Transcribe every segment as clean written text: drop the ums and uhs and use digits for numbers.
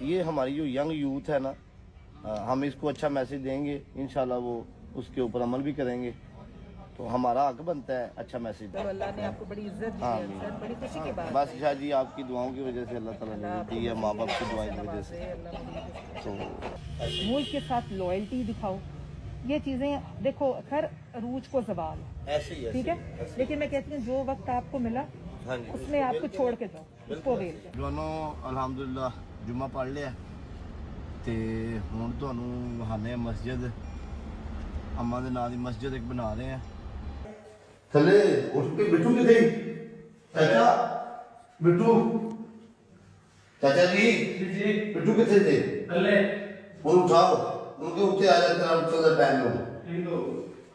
ये हमारी जो यंग यूथ है ना, हम इसको अच्छा मैसेज देंगे, इंशाल्लाह वो उसके ऊपर अमल भी करेंगे, तो हमारा हक बनता है अच्छा मैसेज। तो अल्लाह ने आपको बड़ी इज्जत दी है सर, बड़ी खुशी की बात बस शाह जी आपकी दुआओं की वजह से अल्लाह ताला ने दी है, माँ बाप की दुआओं की वजह से। तो मुल्क के साथ लॉयल्टी दिखाओ, ये चीज़ें देखो हर अरूज को ज़वाल है, ऐसे ही ठीक है, लेकिन मैं कहती हूँ जो वक्त आपको मिला उसमें आपको छोड़ के जाओ, उसको वेल जाओ। दोनों अल्हम्दुलिल्लाह जुम्मा पढ़ लिया ਤੇ ਹੁਣ ਤੁਹਾਨੂੰ ਵਹਾਨੇ ਮਸਜਿਦ ਅੰਮਾ ਦੇ ਨਾਂ ਦੀ ਮਸਜਿਦ ਇੱਕ ਬਣਾ ਰਹੇ ਆ। ਥੱਲੇ ਉੱਠ ਕੇ ਬਿੱਟੂ ਕਿੱਥੇ? ਚਾਚਾ ਬਿੱਟੂ, ਚਾਚਾ ਜੀ ਬਿੱਟੂ ਕਿੱਥੇ ਤੇ? ਥੱਲੇ ਉਹਨੂੰ ਉਠਾਓ, ਉਹਨੂੰ ਕਿ ਉੱਤੇ ਆ ਜਾ, ਤੇਰਾ ਉੱਤੇ ਦਾ ਟਾਈਮ ਹੋ।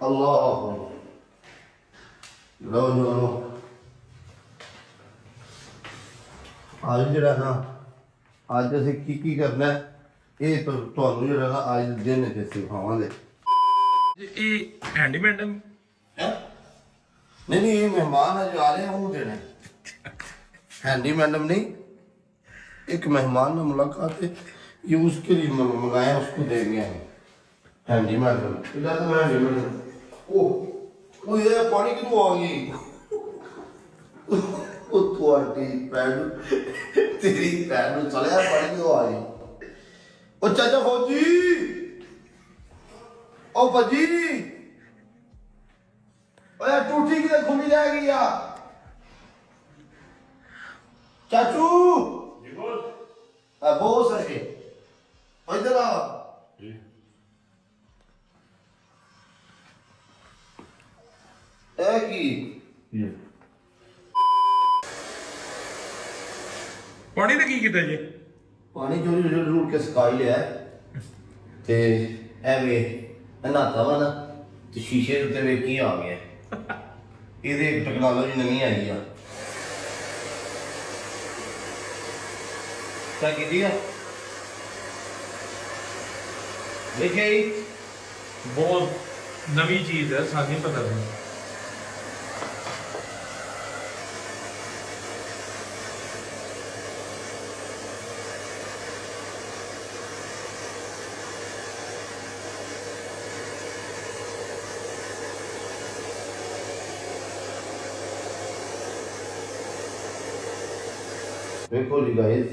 ਅੱਲਾਹ ਅਕਬਰ। ਲਓ ਅੱਜ ਜਿਹੜਾ ਨਾ ਅੱਜ ਅਸੀਂ ਕੀ ਕਰਨਾ ਹੈ, ਇਹ ਤੁਹਾਨੂੰ ਜਿਹੜਾ ਨਾ ਅੱਜ ਦੇ ਦਿਨ ਤੇ ਸਿਖਾਵਾਂਗੇ। ਇਹ ਹੈਂਡੀਮੈਨ ਹੈ नहीं ये मेहमान है जो आ रहे हैं वो देना है, हैंडी मैडम नहीं, एक मेहमान में मुलाकात है, ये उसके लिए मंगाया, उसको देंगे हम हैंडी मैडम। इधर तो हैंडी मैडम ओ ये पानी क्यों आ गई? ओ तुम्हारी पैर तेरी पैर में चले यार, पानी क्यों आ गई? ओ चाचा फौजी, ओ भजी, ओए टूटी की खुली रह गई यार। चाचू जी बोल, बोल सके इधर आ। की ਪਾਣੀ ਦਾ ਕੀ ਕੀਤਾ ਜੀ? पानी चोरी के सकाई लिया ते एवे नहाता वा ना तो शीशे के उत्ते वेख की आ गया, ये एक टेक्नोलॉजी नवी आई है। क्या की दिया देखिए ਬਹੁਤ ਨਵੀਂ ਚੀਜ਼ ਹੈ, ਸਾਨੂੰ ਨਹੀਂ ਪਤਾ ਸੀ। देखो जी गाइस,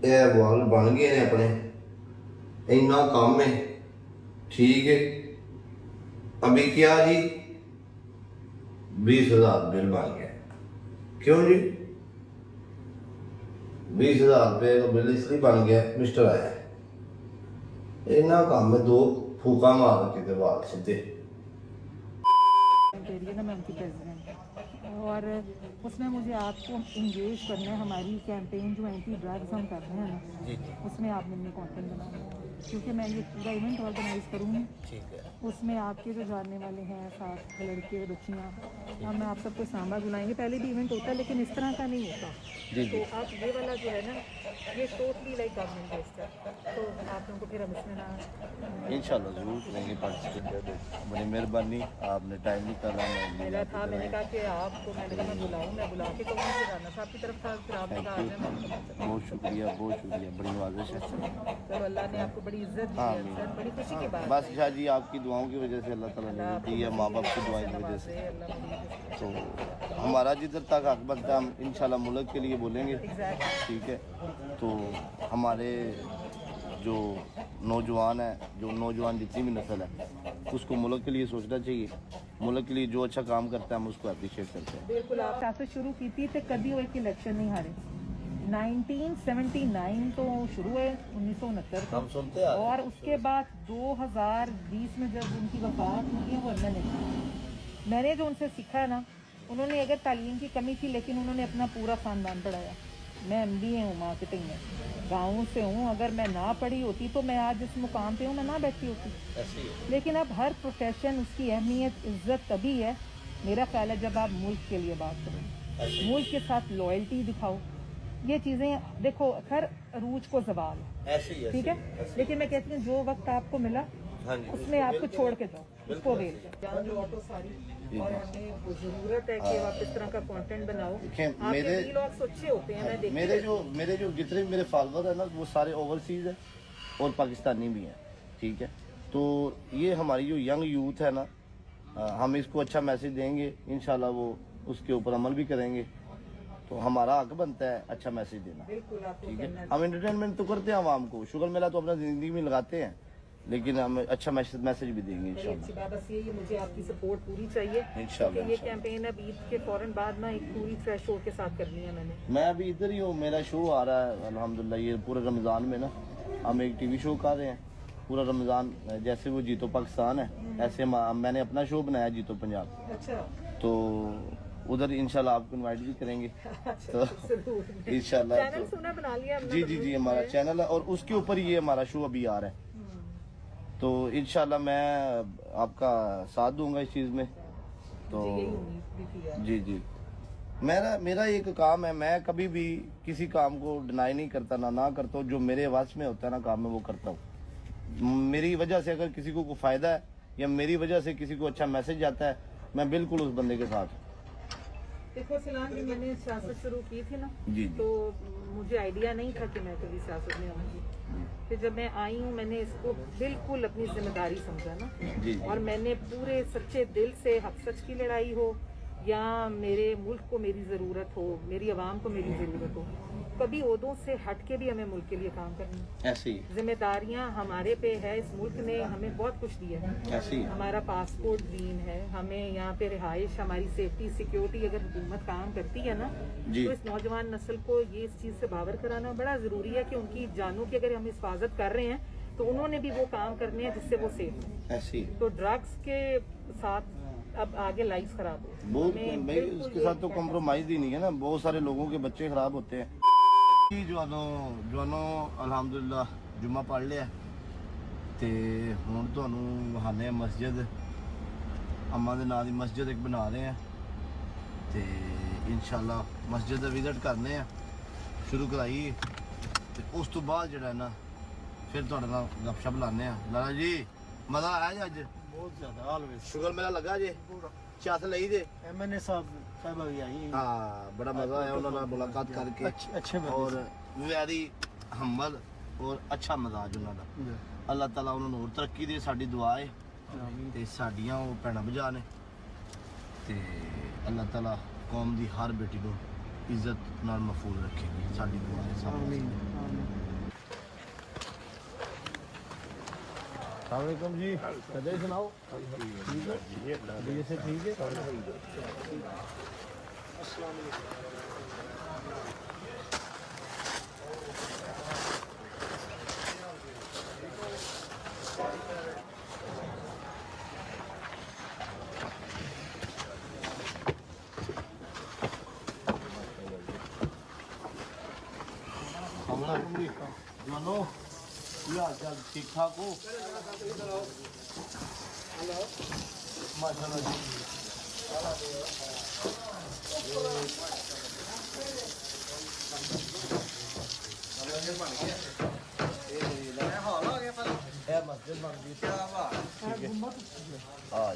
ये वाल बन गए ने अपने, इन्ना काम है, ठीक है। अभी क्या जी 20,000 बिल बन गया। क्यों जी 20,000 रुपये का बिल इसलिए बन गया, मिस्टर आया है, इन्ना काम है, 2 फूका मार के ते वाल सीधे। मैं उनकी प्रेसिडेंट और उसमें मुझे आपको इंगेज करना है, हमारी कैंपेन जो एंटी ड्रग्स हम कर रहे हैं ना, उसमें आप मेरे कंटेंट बनाना है, क्योंकि मैं ये पूरा इवेंट ऑर्गेनाइज करूँगी, उसमें आपके जो जानने वाले हैं साथ लड़के बच्चियाँ, हम आप सबको सांबा बुलाएंगे। पहले भी इवेंट होता है लेकिन इस तरह का नहीं होता, तो आप ये वाला जो है ना ये टोटली लाइक गवर्नमेंट बेस्ड है, तो आप लोगों को फिर हम इसमें ना इंशाल्लाह जरूर करेंगे पार्टिसिपेट। बड़ी मेहरबानी, आपने टाइम निकाला। मेरा था, मैंने कहा कि आपको मैंने कहा मैं बुलाऊँ, मैं बुला के कहूँ कि राना साहब की तरफ था, फिर आपने कहा बहुत शुक्रिया, बड़ी नवाजिश है। तो अल्लाह ने आपको बड़ी इज्जत दी है सर, बड़ी खुशी की बात। बस शाह जी आपकी दुआओं की वजह से अल्लाह ताला ने दी है, माँ बाप की दुआओं की वजह से। तो हमारा जिधर तक हक बनता है हम इंशाल्लाह मुल्क के लिए बोलेंगे, ठीक है। तो हमारे जो नौजवान है, जो नौजवान जितनी भी नस्ल है, उसको मुल्क के लिए सोचना चाहिए, मुल्क के लिए जो अच्छा काम करता है हम उसको अप्रिशिएट करते हैं। बिल्कुल, आप सियासत शुरू की थी तो कभी वो एक इलेक्शन नहीं हारे। 1979 तो शुरू है 1969 हम सुनते हैं, और उसके बाद 2020 में जब उनकी वफात हुई है वो मैंने जो उनसे सीखा है ना, उन्होंने अगर तालीम की कमी थी लेकिन उन्होंने अपना पूरा ख़ानदान पढ़ाया। मैं MBA हूँ मार्केटिंग में, गाँव से हूँ, अगर मैं ना पढ़ी होती तो मैं आज जिस मुकाम पे हूँ मैं ना बैठी होती। लेकिन अब हर प्रोफेशन उसकी अहमियत इज्जत तभी है, मेरा ख्याल है, जब आप मुल्क के लिए बात करो, मुल्क के साथ लॉयल्टी दिखाओ, ये चीज़ें देखो हर अरूज को ज़वाल है, ठीक है, लेकिन मैं कहती हूँ जो वक्त आपको मिला उसमें आपको छोड़ के जाओ, उसको वेल जाओ। और हमें वो जरूरत है कि आप इस तरह का कंटेंट बनाओ। देखें, आपके व्लॉग्स अच्छे होते हैं, मैं देखती मेरे जो जितने भी मेरे फॉलोअर है ना वो सारे ओवरसीज है और पाकिस्तानी भी हैं, ठीक है। तो ये हमारी जो यंग यूथ है ना, हम इसको अच्छा मैसेज देंगे, इंशाल्लाह वो उसके ऊपर अमल भी करेंगे। तो हमारा हक बनता है अच्छा मैसेज देना, बिल्कुल आपको ठीक है। करना हम एंटरटेनमेंट तो करते हैं आवाम को, शुगर मेला तो अपना जिंदगी में लगाते हैं, लेकिन हम अच्छा मैसेज भी देंगे बड़ी अच्छी इंशाल्लाह। बात। बस यही मुझे आपकी सपोर्ट पूरी चाहिए इंशाल्लाह, क्योंकि ये इंशाल्लाह। कैंपेन अब ईद के फौरन बाद ना एक पूरी फ्रेश शो के साथ करनी है मैंने। मैं अभी इधर ही हूँ, मेरा शो आ रहा है अल्हम्दुलिल्लाह, ये पूरे रमज़ान में ना हम एक टीवी शो कर रहे हैं पूरा रमज़ान। जैसे वो जीतो पाकिस्तान है, ऐसे मैंने अपना शो बनाया जीतो पंजाब, अच्छा तो उधर इंशाल्लाह आपको इनवाइट भी करेंगे। तो जरूर इंशाल्लाह चैनल सुना बना लिया हमने, जी जी जी, हमारा चैनल है और उसके ऊपर ये हमारा शो अभी आ रहा है। तो इंशाल्लाह मैं आपका साथ दूंगा इस चीज़ में। तो यही उम्मीद भी थी यार। जी जी, मेरा एक काम है, मैं कभी भी किसी काम को डिनाई नहीं करता, ना करता हूँ। जो मेरे वश में होता है ना काम, मैं वो करता हूँ। मेरी वजह से अगर किसी को फायदा है या मेरी वजह से किसी को अच्छा मैसेज आता है, मैं बिल्कुल उस बंदे के साथ हूँ। देखो सलाम जी, मैंने सियासत शुरू की थी ना, जी जी तो मुझे आइडिया नहीं था कि मैं कभी सियासत में आऊंगी। फिर जब मैं आई हूँ मैंने इसको बिल्कुल अपनी जिम्मेदारी समझा ना, जी जी। और मैंने पूरे सच्चे दिल से, हक सच की लड़ाई हो या मेरे मुल्क को मेरी ज़रूरत हो, मेरी आवाम को मेरी ज़रूरत हो, कभी ओहदों से हट के भी हमें मुल्क के लिए काम करनी है। ऐसे ही जिम्मेदारियां हमारे पे है। इस मुल्क ने हमें बहुत कुछ दिया है। ऐसे ही हमारा पासपोर्ट ग्रीन है, हमें यहाँ पे रिहाइश, हमारी सेफ्टी सिक्योरिटी, अगर हुकूमत काम करती है ना, जी। तो इस नौजवान नस्ल को ये इस चीज़ से बावर कराना बड़ा ज़रूरी है कि उनकी जानों की अगर हम हिफाजत कर रहे हैं तो उन्होंने भी वो काम करने हैं जिससे वो सेफ हो। ऐसे ही तो ड्रग्स के साथ अब आगे लाइफ खराब हो, बहुत हमें भाई, बिल्कुल उसके साथ ये तो करना कॉम्प्रोमाइज ही नहीं है ना, बहुत सारे लोगों के बच्चे खराब होते हैं। ਜਵਾਨੋ ਅਲਹਮਦੁਲਿਲਾ ਜੁਮਾ ਪੜ ਲਿਆ ਤੇ ਹੁਣ ਤੁਹਾਨੂੰ ਵਹਾਨੇ ਆ ਮਸਜਿਦ, ਅੰਮਾ ਦੇ ਨਾਂ ਦੀ ਮਸਜਿਦ ਇੱਕ ਬਣਾ ਰਹੇ ਆ ਤੇ ਇਨਸ਼ਾਅੱਲਾ ਮਸਜਿਦ ਦਾ ਵਿਜ਼ਿਟ ਕਰਨੇ ਆ, ਸ਼ੁਰੂ ਕਰਾਈ ਤੇ ਉਸ ਤੋਂ ਬਾਅਦ ਜਿਹੜਾ ਨਾ ਫਿਰ ਤੁਹਾਡੇ ਨਾਲ ਗੱਪਸ਼ਪ ਲਾਣੇ ਆ। ਲਾਲਾ ਜੀ ਮਜ਼ਾ ਆਇਆ ਜੀ ਅੱਜ? बहुत ज्यादा ऑलवेज ਸ਼ੁਗਰ ਮੇਲਾ ਲੱਗਾ ਜੇ? ਚੱਸ ਲਈ ਜੇ? एमएनए साहब भी आई हाँ, बड़ा मजा आया उन्होंने ਨਾਲ मुलाकात करके अच्छे बंदे और वेरी हम्बल और अच्छा मजाज ਉਹਨਾਂ ਦਾ। ਅੱਲਾਹ ਤਾਲਾ ਉਹਨਾਂ ਨੂੰ ਹੋਰ ਤਰੱਕੀ ਦੇ, ਸਾਡੀ ਦੁਆ ਹੈ ਤੇ ਸਾਡੀਆਂ ਉਹ ਭੈਣਾਂ ਭਜਾ ਨੇ ਤੇ ਅੱਲਾਹ ਤਾਲਾ ਕੌਮ ਦੀ ਹਰ ਬੇਟੀ ਨੂੰ ਇੱਜ਼ਤ ਨਾਲ ਮਫੂਲ ਰੱਖੇਗੀ, ਸਾਡੀ ਦੁਆ ਹੈ ਸਭ ਵਾਸਤੇ। अस्सलामुअलैकुम जी, कदे सुनाओ? ठीक है, ये से ठीक है। जानो क्या हाल ठीक ठाक हो? माशाल्लाह जी।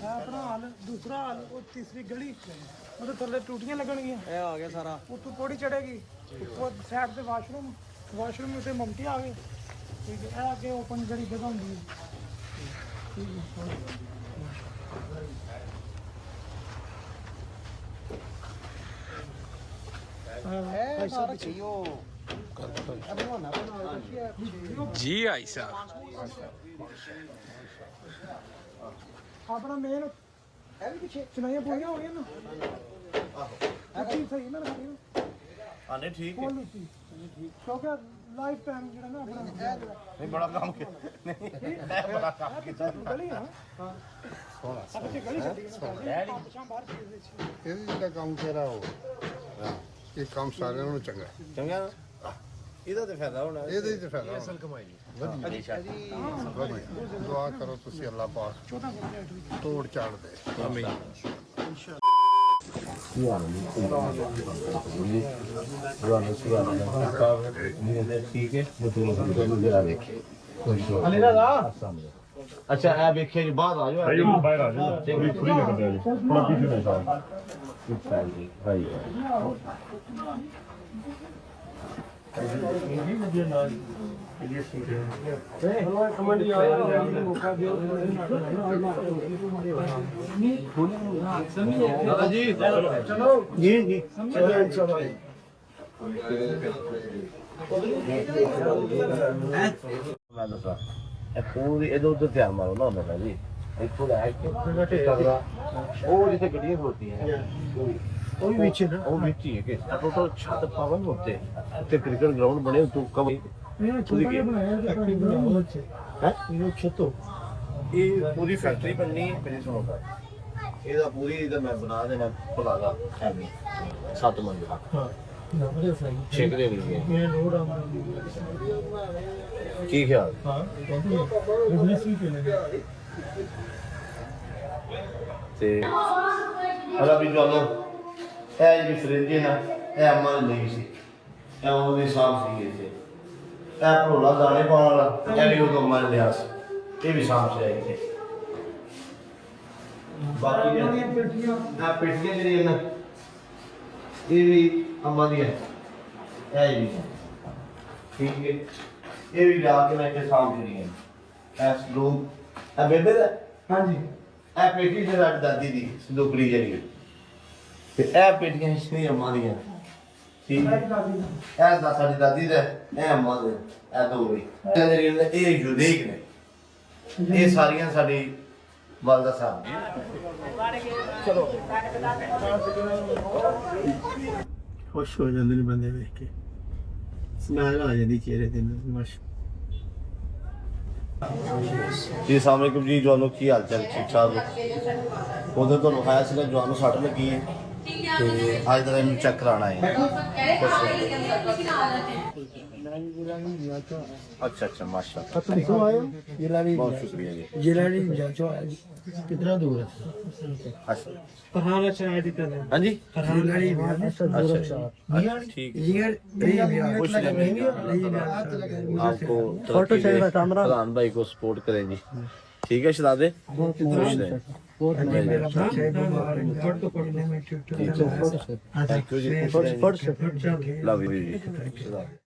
अपना हाल दूसरा हाल वो तीसरी गली मतलब थल्ले टूटियां लगणगियां ए आ गया सारा उत्तों पौड़ी चढ़ेगी वो साइड से वाशरूम से ममटी आ गए ठीक है आगे ओपन जड़ी जगह होंगी ठीक है सारा चाहिए जी आई साहब अपना मेन चुनाइयां पूरी हो गई ना सही ना रखी ना आने ठीक है। बोल सी क्योंकि लाइफ टाइम ਜਿਹੜਾ ਨਾ ਆਪਣਾ नहीं बड़ा काम किया नहीं बड़ा काम किया। ਗਲੀ ਹੈ ਹਾਂ ਅੱਛਾ ਗਲੀ ਛੱਡੀ ਹੈ ਸ਼ਾਮ ਬਾਹਰ ਚੀਜ਼ ਵਿੱਚ ਇਹਦੇ ਜਿਹੜਾ ਕੰਮ ਤੇਰਾ ਉਹ ਇਹ ਕੰਮ ਸਾਰਿਆਂ ਨੂੰ ਚੰਗਾ ਹੈ। चंगा ਇਹਦਾ ਤੇ ਫਾਇਦਾ ਹੋਣਾ। ਇਹਦੇ ਹੀ ਤੇ ਫਾਇਦਾ ਅਸਲ ਕਮਾਈ ਵਧੀਆ ਦੁਆ ਕਰੋ ਤੁਸੀਂ ਅੱਲਾਹ ਪਾਕ ਤੋੜ ਚਾੜ ਦੇ ਆਮੀਨ। ठीक है। ਅੱਛਾ ਇਹ ਵੇਖਿਆ ਜੀ ਬਾਹਰ ਆ ਜਾਓ ਆਇਓ ਬਾਹਰ ਆ ਜਾਓ ਥੋੜੀ ਥੋੜੀ ਲੱਗਦਾ ਜੀ ਥੋੜਾ ਪੀछे ਦੇ ਸਾਹ ਭਾਈ दादा जी चलो जी जी चलो मैं दसा पूरी इधर उधर ध्यान मारो ना होना जी ਇੱਥੋਂ ਲੈ ਕੇ ਉਹ ਜਿੱਥੇ ਗੱਡੀਆਂ ਖੋਲਦੀਆਂ ਉਹ ਵੀ ਵਿੱਚ ਨਾ ਉਹ ਵਿੱਚ ਹੀ ਹੈ ਕਿ ਟੋਟਲ ਛੱਤ ਪਾਵਨ ਹੁੰਦੇ ਤੇ ਕ੍ਰਿਕਟ ਗਰਾਊਂਡ ਬਣੇ ਤੋਂ ਕਮ ਇਹ ਛੱਤੋ ਇਹ ਪੂਰੀ ਫੈਕਟਰੀ ਬਣਨੀ ਹੈ ਮੇਰੇ ਸੁਣੋ ਇਹਦਾ ਪੂਰੀ ਇਹਦਾ ਮੈਂ ਬਣਾ ਦੇਣਾ ਭਲਾਗਾ ਐਵੇਂ 7 ਮੰਜ਼ਿਲਾ ਹਾਂ ਛੇਕ ਦੇ ਲਈ ਇਹ ਰੋਡ ਆ ਕੀ ਖਿਆਲ ਹਾਂ ਬਿਜ਼ਨਸ ਵੀ ਚੱਲੇਗਾ ਤੇ ਅਲਾ ਵੀ ਜੋ ਇਹ ਜੀ ਫਰਿੱਜ ਹੈ ਨਾ ਇਹ ਅਮਲ ਨਹੀਂ ਸੀ ਇਹ ਉਹਦੀ ਸਾਫ ਸੀ ਇੱਥੇ ਇਹ ਭੋਲਾ ਦਾਣੇ ਪਾਉਣ ਵਾਲਾ ਇਹ ਵੀ ਉਹ ਮਨ ਲਿਆ ਸੀ ਇਹ ਵੀ ਸਾਫ ਸੀ ਇੱਥੇ ਬਾਕੀ ਦੀਆਂ ਪੇਟੀਆਂ ਜਿਹੜੀਆਂ ਨਾ ਇਹ ਵੀ ਅੰਮਾ ਦੀਆਂ ਇਹ ਵੀ ਠੀਕ ਹੈ ਇਹ ਵੀ ਲਾ ਕੇ ਮੈਂ ਇੱਥੇ ਸਾਫ ਜਿਹੜੀਆਂ ਐਸ ਲੋਕ ਆ ਬੇਬੇ ਦਾ ਹਾਂਜੀ ਇਹ ਪੇਟੀ ਤੇ ਸਾਡੀ ਦਾਦੀ ਦੀ ਸੰਦੂਕੜੀ ਜਿਹੜੀ ਤੇ ਇਹ ਪੇਟੀਆਂ ਇਸਨੇ ਅੰਮਾ ਦੀਆਂ ਠੀਕ ਹੈ ਇਹ ਦਾ ਸਾਡੀ ਦਾਦੀ ਦਾ ਇਹ ਅੰਮਾ ਦੇ ਇਹ ਦੋ ਵੀ ਇਹ ਯੂਨੀਕ ਨੇ ਇਹ ਸਾਰੀਆਂ ਸਾਡੀ ਵਾਲਦਾ ਸਾਹਿਬ ਚਲੋ ਖੁਸ਼ ਹੋ ਜਾਂਦੇ ਨੇ ਬੰਦੇ ਵੇਖ ਕੇ ਸਮਾਈਲ ਆ ਜਾਂਦੀ ਚਿਹਰੇ ਤੇ ਮਸ਼ ਜੀ ਅਸਲਾਮ ਵਾਲੇਕੁਮ ਜੀ ਜਵਾਨੋ ਕੀ ਹਾਲ ਚਾਲ ਠੀਕ ਠਾਕ ਉਦੋਂ ਤੁਹਾਨੂੰ ਖਾਇਆ ਸੀਗਾ ਜਵਾਨੋ ਸੱਟ ਲੱਗੀ ਹੈ ਤੇ ਅੱਜ ਦਾ ਇਹਨੂੰ ਚੈੱਕ ਕਰਾਉਣਾ ਹੈ अच्छा अच्छा माशाल्लाह तुम क्यों आए हो जिलानी बहुत शुक्रिया जी जिलानी जांचो कितना दूर है अच्छा फरहान अच्छा है दिक्कत है हाँ जी जिलानी अच्छा ठीक है खुश रहें आपको फोटो चाहिए प्रधान भाई को सपोर्ट करें जी ठीक है शहजादे खुश रहें थैंक यू जी लव यू जी